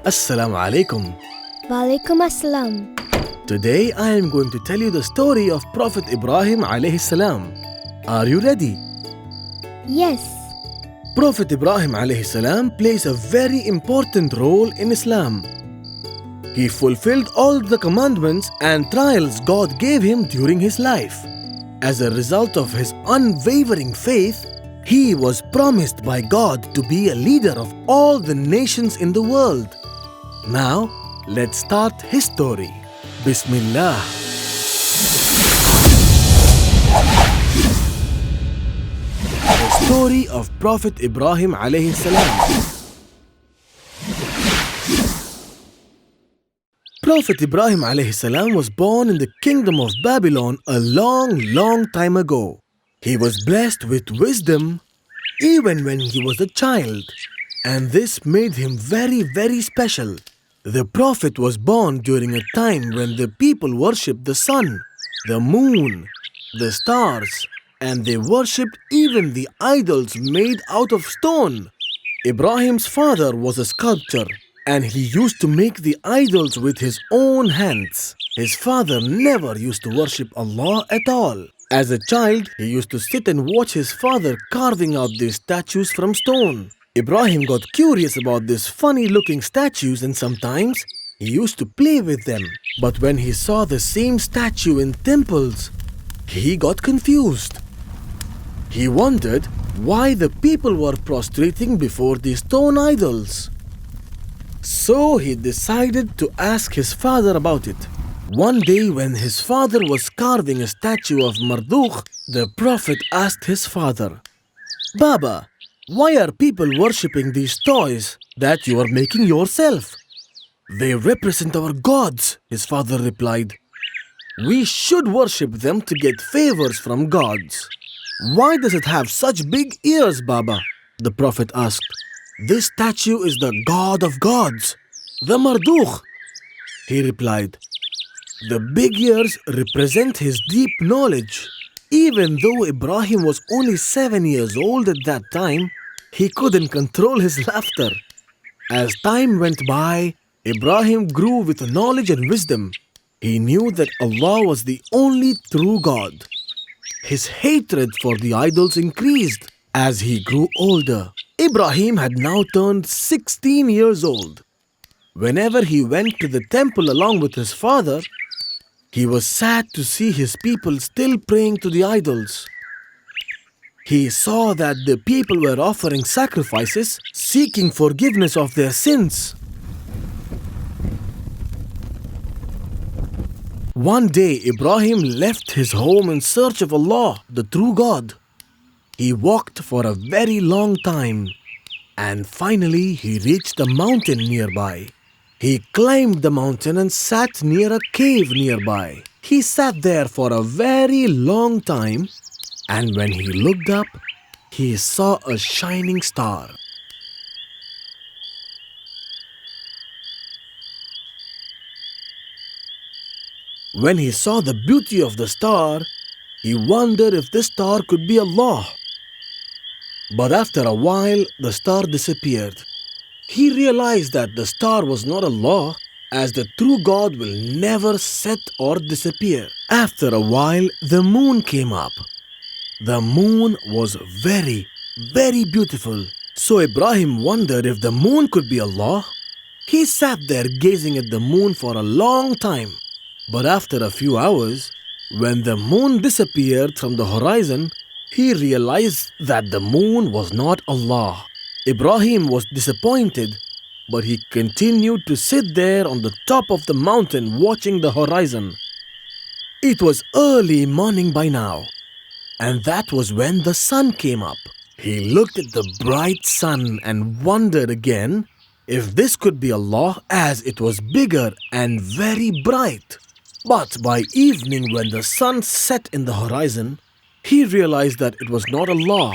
Assalamu Alaikum. Walaikum Assalam. Today I am going to tell you the story of Prophet Ibrahim alayhi salam. Are you ready? Yes. Prophet Ibrahim alayhi salam plays a very important role in Islam. He fulfilled all the commandments and trials God gave him during his life. As a result of his unwavering faith, he was promised by God to be a leader of all the nations in the world. Now, let's start his story. Bismillah. The story of Prophet Ibrahim alayhi salam. Prophet Ibrahim alayhi salam was born in the kingdom of Babylon a long time ago. He was blessed with wisdom even when he was a child, and this made him very special. The Prophet was born during a time when the people worshipped the sun, the moon, the stars, and they worshipped even the idols made out of stone. Ibrahim's father was a sculptor, and he used to make the idols with his own hands. His father never used to worship Allah at all. As a child, he used to sit and watch his father carving out these statues from stone. Ibrahim got curious about these funny-looking statues, and sometimes he used to play with them. But when he saw the same statue in temples, he got confused. He wondered why the people were prostrating before these stone idols. So he decided to ask his father about it. One day when his father was carving a statue of Mardukh, the Prophet asked his father, "Baba, why are people worshipping these toys that you are making yourself?" "They represent our gods," his father replied. "We should worship them to get favors from gods." "Why does it have such big ears, Baba?" the Prophet asked. "This statue is the god of gods, the Mardukh," he replied. The big ears represent his deep knowledge. Even though Ibrahim was only 7 years old at that time, he couldn't control his laughter. As time went by, Ibrahim grew with knowledge and wisdom. He knew that Allah was the only true God. His hatred for the idols increased as he grew older. Ibrahim had now turned 16 years old. Whenever he went to the temple along with his father, he was sad to see his people still praying to the idols. He saw that the people were offering sacrifices, seeking forgiveness of their sins. One day, Ibrahim left his home in search of Allah, the true God. He walked for a very long time, and finally he reached a mountain nearby. He climbed the mountain and sat near a cave nearby. He sat there for a very long time, and when he looked up, he saw a shining star. When he saw the beauty of the star, he wondered if this star could be Allah. But after a while, the star disappeared. He realized that the star was not Allah, as the true God will never set or disappear. After a while, the moon came up. The moon was very beautiful. So Ibrahim wondered if the moon could be Allah. He sat there gazing at the moon for a long time. But after a few hours, when the moon disappeared from the horizon, he realized that the moon was not Allah. Ibrahim was disappointed, but he continued to sit there on the top of the mountain watching the horizon. It was early morning by now, and that was when the sun came up. He looked at the bright sun and wondered again if this could be Allah, as it was bigger and very bright. But by evening, when the sun set in the horizon, he realized that it was not Allah,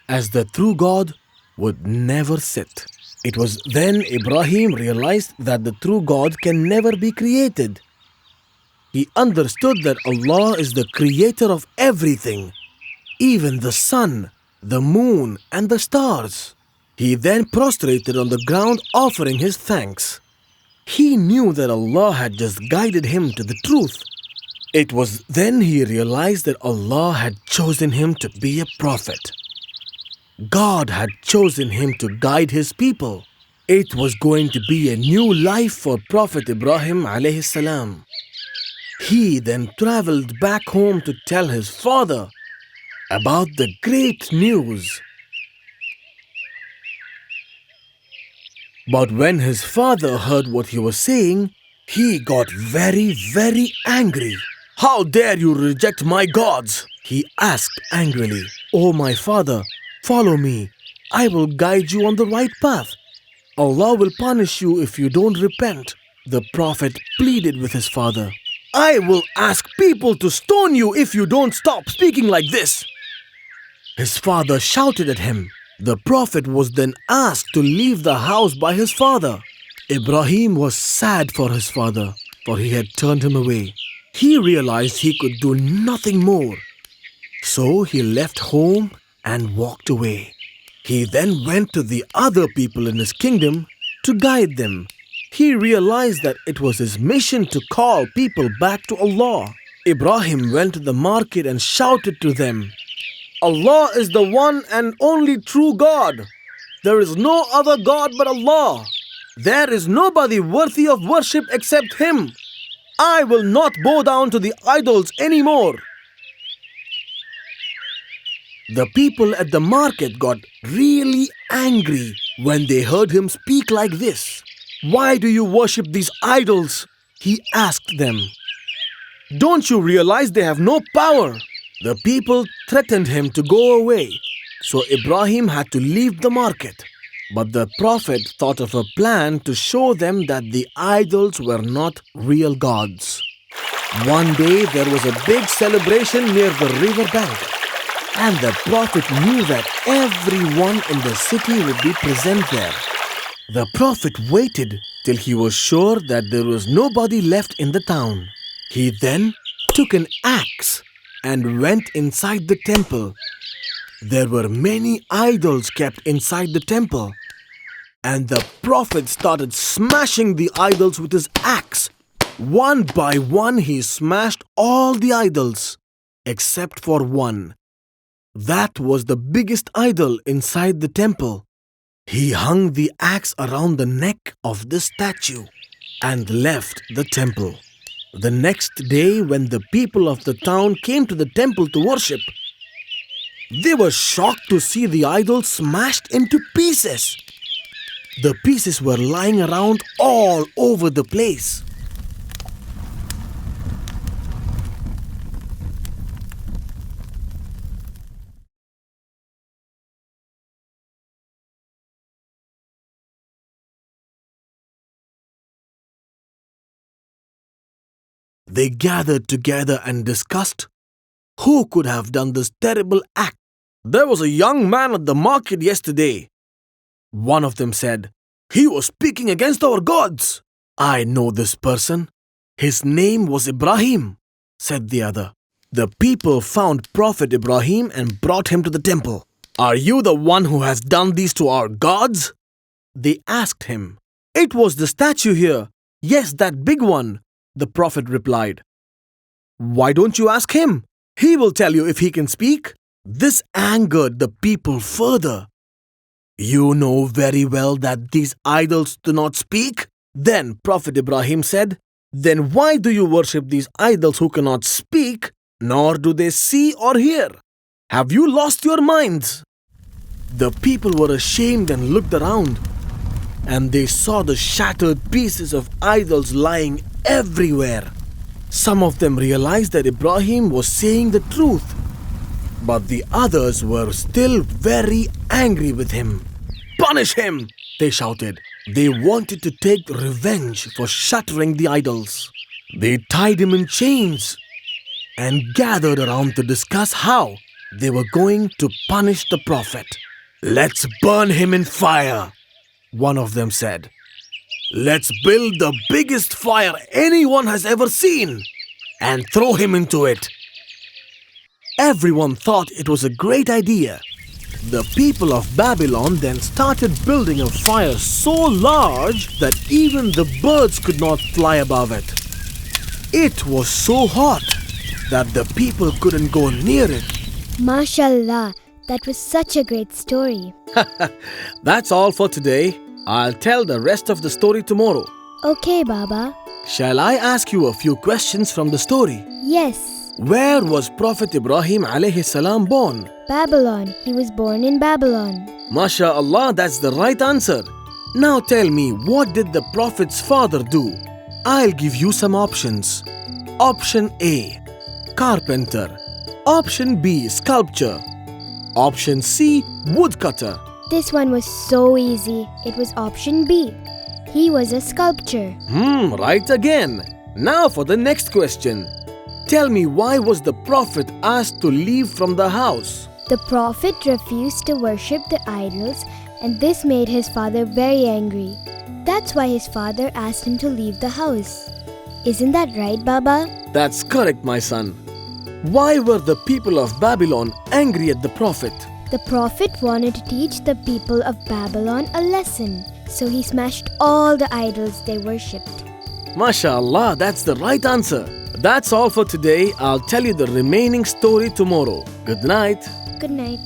as the true God would never set. It was then Ibrahim realized that the true God can never be created. He understood that Allah is the creator of everything, even the sun, the moon, and the stars. He then prostrated on the ground offering his thanks. He knew that Allah had just guided him to the truth. It was then he realized that Allah had chosen him to be a prophet. God had chosen him to guide his people. It was going to be a new life for Prophet Ibrahim alayhi salam. He then traveled back home to tell his father about the great news. But when his father heard what he was saying, he got very, very angry. "How dare you reject my gods?" he asked angrily. "Oh my father, follow me. I will guide you on the right path. Allah will punish you if you don't repent." The Prophet pleaded with his father. "I will ask people to stone you if you don't stop speaking like this." His father shouted at him. The Prophet was then asked to leave the house by his father. Ibrahim was sad for his father, for he had turned him away. He realized he could do nothing more. So he left home and walked away. He then went to the other people in his kingdom to guide them. He realized that it was his mission to call people back to Allah. Ibrahim went to the market and shouted to them, "Allah is the one and only true God. There is no other God but Allah. There is nobody worthy of worship except Him. I will not bow down to the idols anymore." The people at the market got really angry when they heard him speak like this. "Why do you worship these idols?" he asked them. "Don't you realize they have no power?" The people threatened him to go away, so Ibrahim had to leave the market. But the Prophet thought of a plan to show them that the idols were not real gods. One day there was a big celebration near the river bank, and the Prophet knew that everyone in the city would be present there. The Prophet waited till he was sure that there was nobody left in the town. He then took an axe and went inside the temple. There were many idols kept inside the temple, and the Prophet started smashing the idols with his axe. One by one he smashed all the idols, except for one. That was the biggest idol inside the temple. He hung the axe around the neck of the statue and left the temple. The next day, when the people of the town came to the temple to worship, they were shocked to see the idol smashed into pieces. The pieces were lying around all over the place. They gathered together and discussed who could have done this terrible act. "There was a young man at the market yesterday," one of them said. "He was speaking against our gods." "I know this person. His name was Ibrahim," said the other. The people found Prophet Ibrahim and brought him to the temple. "Are you the one who has done these to our gods?" they asked him. "It was the statue here. Yes, that big one," the Prophet replied. "Why don't you ask him? He will tell you if he can speak." This angered the people further. "You know very well that these idols do not speak." Then Prophet Ibrahim said, "Then why do you worship these idols who cannot speak, nor do they see or hear? Have you lost your minds?" The people were ashamed and looked around, and they saw the shattered pieces of idols lying everywhere. Some of them realized that Ibrahim was saying the truth, but the others were still very angry with him. "Punish him!" they shouted. They wanted to take revenge for shattering the idols. They tied him in chains and gathered around to discuss how they were going to punish the Prophet. "Let's burn him in fire," one of them said. "Let's build the biggest fire anyone has ever seen and throw him into it." Everyone thought it was a great idea. The people of Babylon then started building a fire so large that even the birds could not fly above it. It was so hot that the people couldn't go near it. MashaAllah, that was such a great story. That's all for today. I'll tell the rest of the story tomorrow. Okay, Baba. Shall I ask you a few questions from the story? Yes. Where was Prophet Ibrahim alayhi salam born? Babylon. He was born in Babylon. MashaAllah, that's the right answer. Now tell me, what did the Prophet's father do? I'll give you some options. Option A, carpenter. Option B, sculptor. Option C, woodcutter. This one was so easy. It was option B. He was a sculptor. Right again. Now for the next question. Tell me, why was the Prophet asked to leave from the house? The Prophet refused to worship the idols, and this made his father very angry. That's why his father asked him to leave the house. Isn't that right, Baba? That's correct, my son. Why were the people of Babylon angry at the Prophet? The Prophet wanted to teach the people of Babylon a lesson, so he smashed all the idols they worshipped. MashaAllah, that's the right answer. That's all for today. I'll tell you the remaining story tomorrow. Good night. Good night.